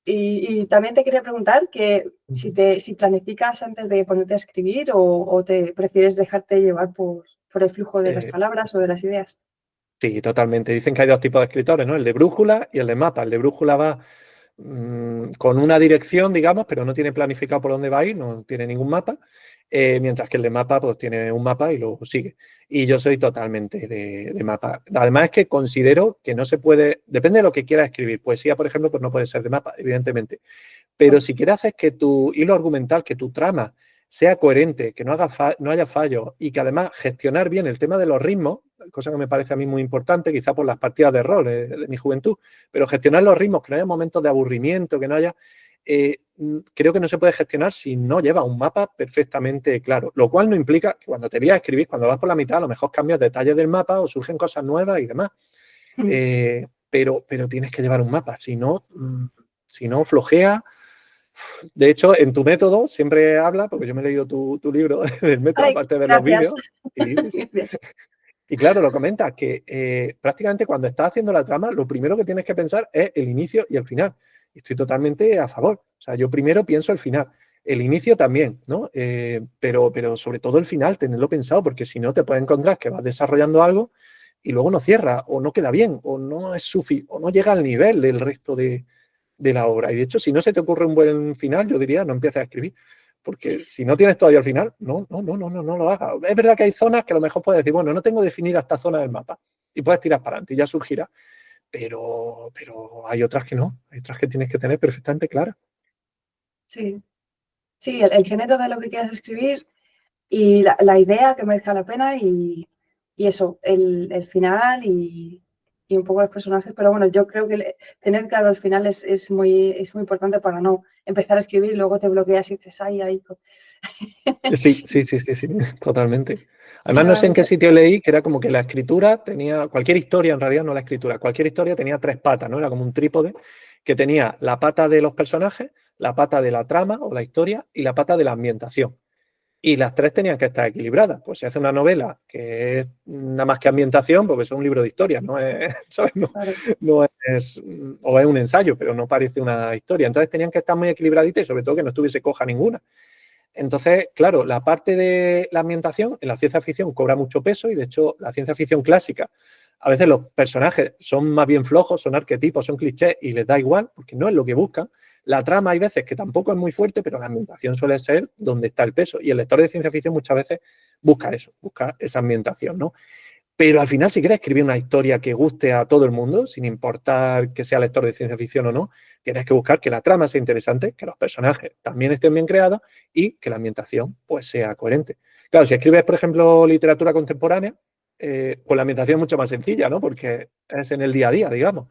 Y también te quería preguntar que si planificas antes de ponerte a escribir o te prefieres dejarte llevar por el flujo de las Eh, palabras o de las ideas. sí, totalmente. Dicen que hay dos tipos de escritores, ¿no? El de brújula y el de mapa. El de brújula va con una dirección, digamos, pero no tiene planificado por dónde va a ir, no tiene ningún mapa, mientras que el de mapa pues tiene un mapa y lo sigue. Y yo soy totalmente de mapa. Además es que considero que no se puede, depende de lo que quieras escribir. Poesía, por ejemplo, pues no puede ser de mapa, evidentemente. Pero si quieres hacer que tu hilo argumental, que tu trama sea coherente, que no haya fallos y que además gestionar bien el tema de los ritmos, cosa que me parece a mí muy importante, quizá por las partidas de rol de mi juventud, pero gestionar los ritmos, que no haya momentos de aburrimiento, que no haya... creo que no se puede gestionar si no lleva un mapa perfectamente claro, lo cual no implica que cuando te vías a escribir, cuando vas por la mitad, a lo mejor cambias detalles del mapa o surgen cosas nuevas y demás. Pero tienes que llevar un mapa, si no flojea. De hecho, en tu método siempre habla, porque yo me he leído tu libro del método, Ay, aparte de ver los gracias. vídeos, sí. Y claro, lo comentas que prácticamente cuando estás haciendo la trama, lo primero que tienes que pensar es el inicio y el final. Y estoy totalmente a favor. O sea, yo primero pienso el final. El inicio también, ¿no? Pero sobre todo el final, tenerlo pensado, porque si no te puedes encontrar que vas desarrollando algo y luego no cierra, o no queda bien, o no es o no llega al nivel del resto de la obra. Y de hecho, si no se te ocurre un buen final, yo diría, no empieces a escribir. Porque si no tienes todavía el final, no lo hagas. Es verdad que hay zonas que a lo mejor puedes decir, bueno, no tengo definida esta zona del mapa. Y puedes tirar para adelante y ya surgirá. Pero hay otras que no. Hay otras que tienes que tener perfectamente claras. Sí, sí, el género de lo que quieras escribir y la idea que merezca la pena y eso, el final y un poco los personajes. Pero bueno, yo creo que tener claro el final es muy importante para no empezar a escribir y luego te bloqueas y dices, ay, ay. Sí, totalmente. Sí, Además, no, no hay sé en qué mucha... sitio leí que era como que la escritura tenía, cualquier historia en realidad, no la escritura, cualquier historia tenía tres patas, ¿no? Era como un trípode que tenía la pata de los personajes, la pata de la trama o la historia y la pata de la ambientación. Y las tres tenían que estar equilibradas. Pues se hace una novela que es nada más que ambientación, porque es un libro de historia, no es, ¿sabes? Claro. No es, o es un ensayo, pero no parece una historia. Entonces tenían que estar muy equilibraditas y sobre todo que no estuviese coja ninguna. Entonces, claro, la parte de la ambientación en la ciencia ficción cobra mucho peso y de hecho la ciencia ficción clásica, a veces los personajes son más bien flojos, son arquetipos, son clichés y les da igual porque no es lo que buscan. La trama hay veces que tampoco es muy fuerte, pero la ambientación suele ser donde está el peso. Y el lector de ciencia ficción muchas veces busca eso, busca esa ambientación, ¿no? Pero al final, si quieres escribir una historia que guste a todo el mundo, sin importar que sea lector de ciencia ficción o no, tienes que buscar que la trama sea interesante, que los personajes también estén bien creados y que la ambientación pues sea coherente. Claro, si escribes, por ejemplo, literatura contemporánea, pues la ambientación es mucho más sencilla, ¿no? Porque es en el día a día, digamos.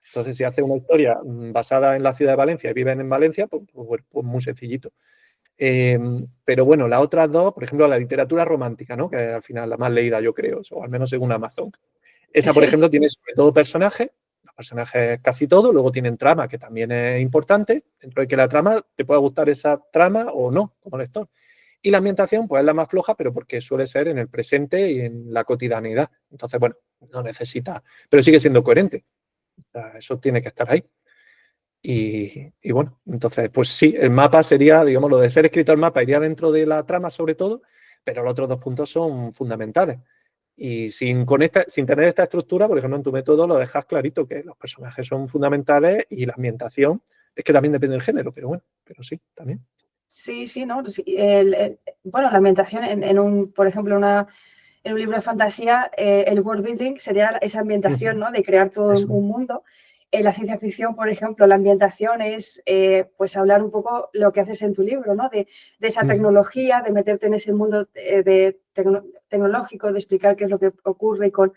Entonces, si haces una historia basada en la ciudad de Valencia y viven en Valencia, pues muy sencillito. Pero bueno, las otras dos, por ejemplo, la literatura romántica, ¿no? Que es al final la más leída, yo creo, o al menos según Amazon. Esa, por Sí. ejemplo, tiene sobre todo personajes, los personajes casi todos, luego tienen trama, que también es importante, dentro de que la trama te pueda gustar esa trama o no, como lector. Y la ambientación, pues es la más floja, pero porque suele ser en el presente y en la cotidianidad. Entonces, bueno, no necesita, pero sigue siendo coherente. O sea, eso tiene que estar ahí. Y bueno, entonces, pues sí, el mapa sería, digamos, lo de ser escritor mapa iría dentro de la trama sobre todo, pero los otros dos puntos son fundamentales. Y sin tener esta estructura, por ejemplo, en tu método lo dejas clarito, que los personajes son fundamentales y la ambientación es que también depende del género, pero bueno, pero sí, también. Sí, sí, ¿no? Sí, bueno, la ambientación por ejemplo, en un libro de fantasía, el world building sería esa ambientación, ¿no? De crear todo Eso. un mundo. En la ciencia ficción, por ejemplo, la ambientación es pues hablar un poco lo que haces en tu libro, ¿no? De esa tecnología, de meterte en ese mundo tecnológico, de explicar qué es lo que ocurre con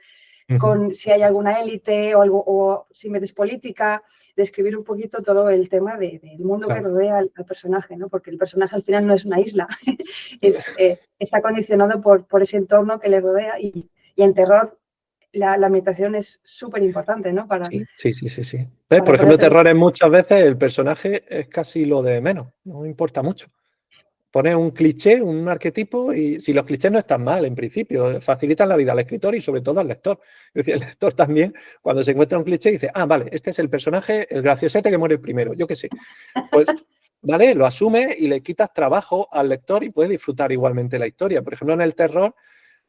si hay alguna élite o, algo, o si metes política, describir un poquito todo el tema del mundo que Claro. rodea al personaje, ¿no? Porque el personaje al final no es una isla, está condicionado por ese entorno que le rodea y en terror la ambientación es súper importante, ¿no? Sí. ¿Ves? Por Para ejemplo, ponerte... terrores muchas veces el personaje es casi lo de menos, no importa mucho. Pones un cliché, un arquetipo, y si los clichés no están mal en principio, facilitan la vida al escritor y sobre todo al lector. Es decir, el lector también, cuando se encuentra un cliché, dice, ah, vale, este es el personaje, el graciosete que muere el primero, yo qué sé. Pues, vale, lo asume y le quitas trabajo al lector y puede disfrutar igualmente la historia. Por ejemplo, en el terror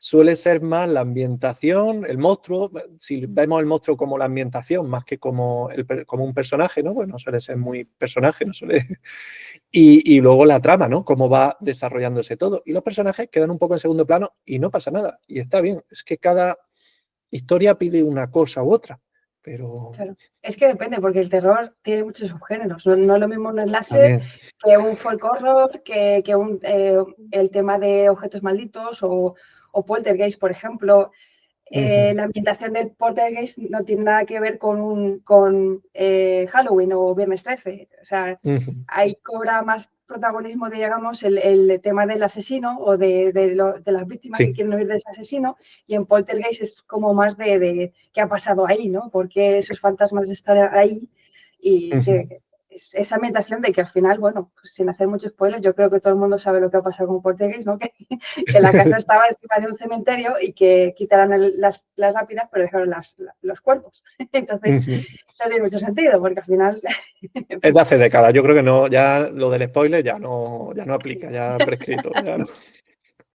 suele ser más la ambientación, el monstruo, si vemos el monstruo como la ambientación más que como un personaje, ¿no? Pues no suele ser muy personaje, no suele... Y luego la trama, ¿no? Cómo va desarrollándose todo. Y los personajes quedan un poco en segundo plano y no pasa nada. Y está bien. Es que cada historia pide una cosa u otra. Pero Claro. Es que depende, porque el terror tiene muchos subgéneros. No es lo mismo un slasher también. que un folk horror, que el tema de objetos malditos o poltergeist, por ejemplo. La ambientación del Poltergeist no tiene nada que ver con Halloween o Viernes 13. O sea, ahí cobra más protagonismo, digamos, el tema del asesino o de las víctimas que quieren huir de ese asesino. Y en Poltergeist es como más de qué ha pasado ahí, ¿no? Porque esos fantasmas están ahí y que esa ambientación de que al final, bueno, pues sin hacer mucho spoiler, yo creo que todo el mundo sabe lo que ha pasado con Poltergeist, ¿no? Que la casa estaba encima de un cementerio y que quitaron las lápidas, pero dejaron los cuerpos. Entonces, no tiene mucho sentido, porque al final... Es de hace décadas. Yo creo que no, ya lo del spoiler ya no aplica, ya prescrito. Ya no.